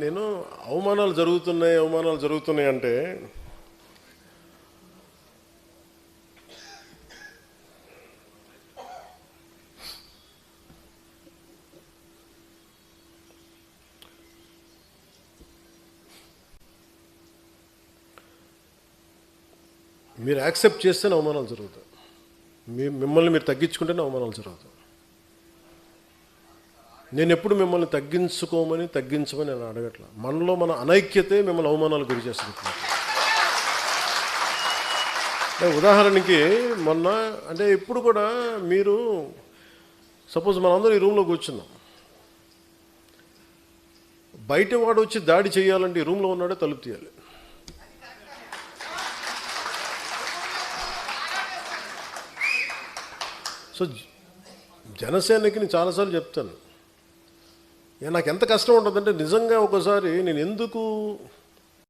నేను అవమానాలు జరుగుతున్నాయి అంటే మీరు యాక్సెప్ట్ చేస్తేనే అవమానాలు జరుగుతాయి. మిమ్మల్ని మీరు తగ్గించుకుంటేనే అవమానాలు జరుగుతాయి. నేను ఎప్పుడు మిమ్మల్ని తగ్గించమని నేను అడగట్లా. మనలో మన అనైక్యతే మిమ్మల్ని అవమానాలు గురి చేస్తుంది. ఉదాహరణకి మొన్న అంటే ఇప్పుడు కూడా మీరు సపోజ్ మనందరూ ఈ రూమ్లో కూర్చున్నాం, బయట వాడు వచ్చి దాడి చేయాలంటే ఈ రూమ్లో ఉన్నాడే తలుపు తీయాలి. సో జనసేనకి నేను చాలాసార్లు చెప్తాను, నాకు ఎంత కష్టం ఉంటుందంటే నిజంగా ఒకసారి నేను ఎందుకు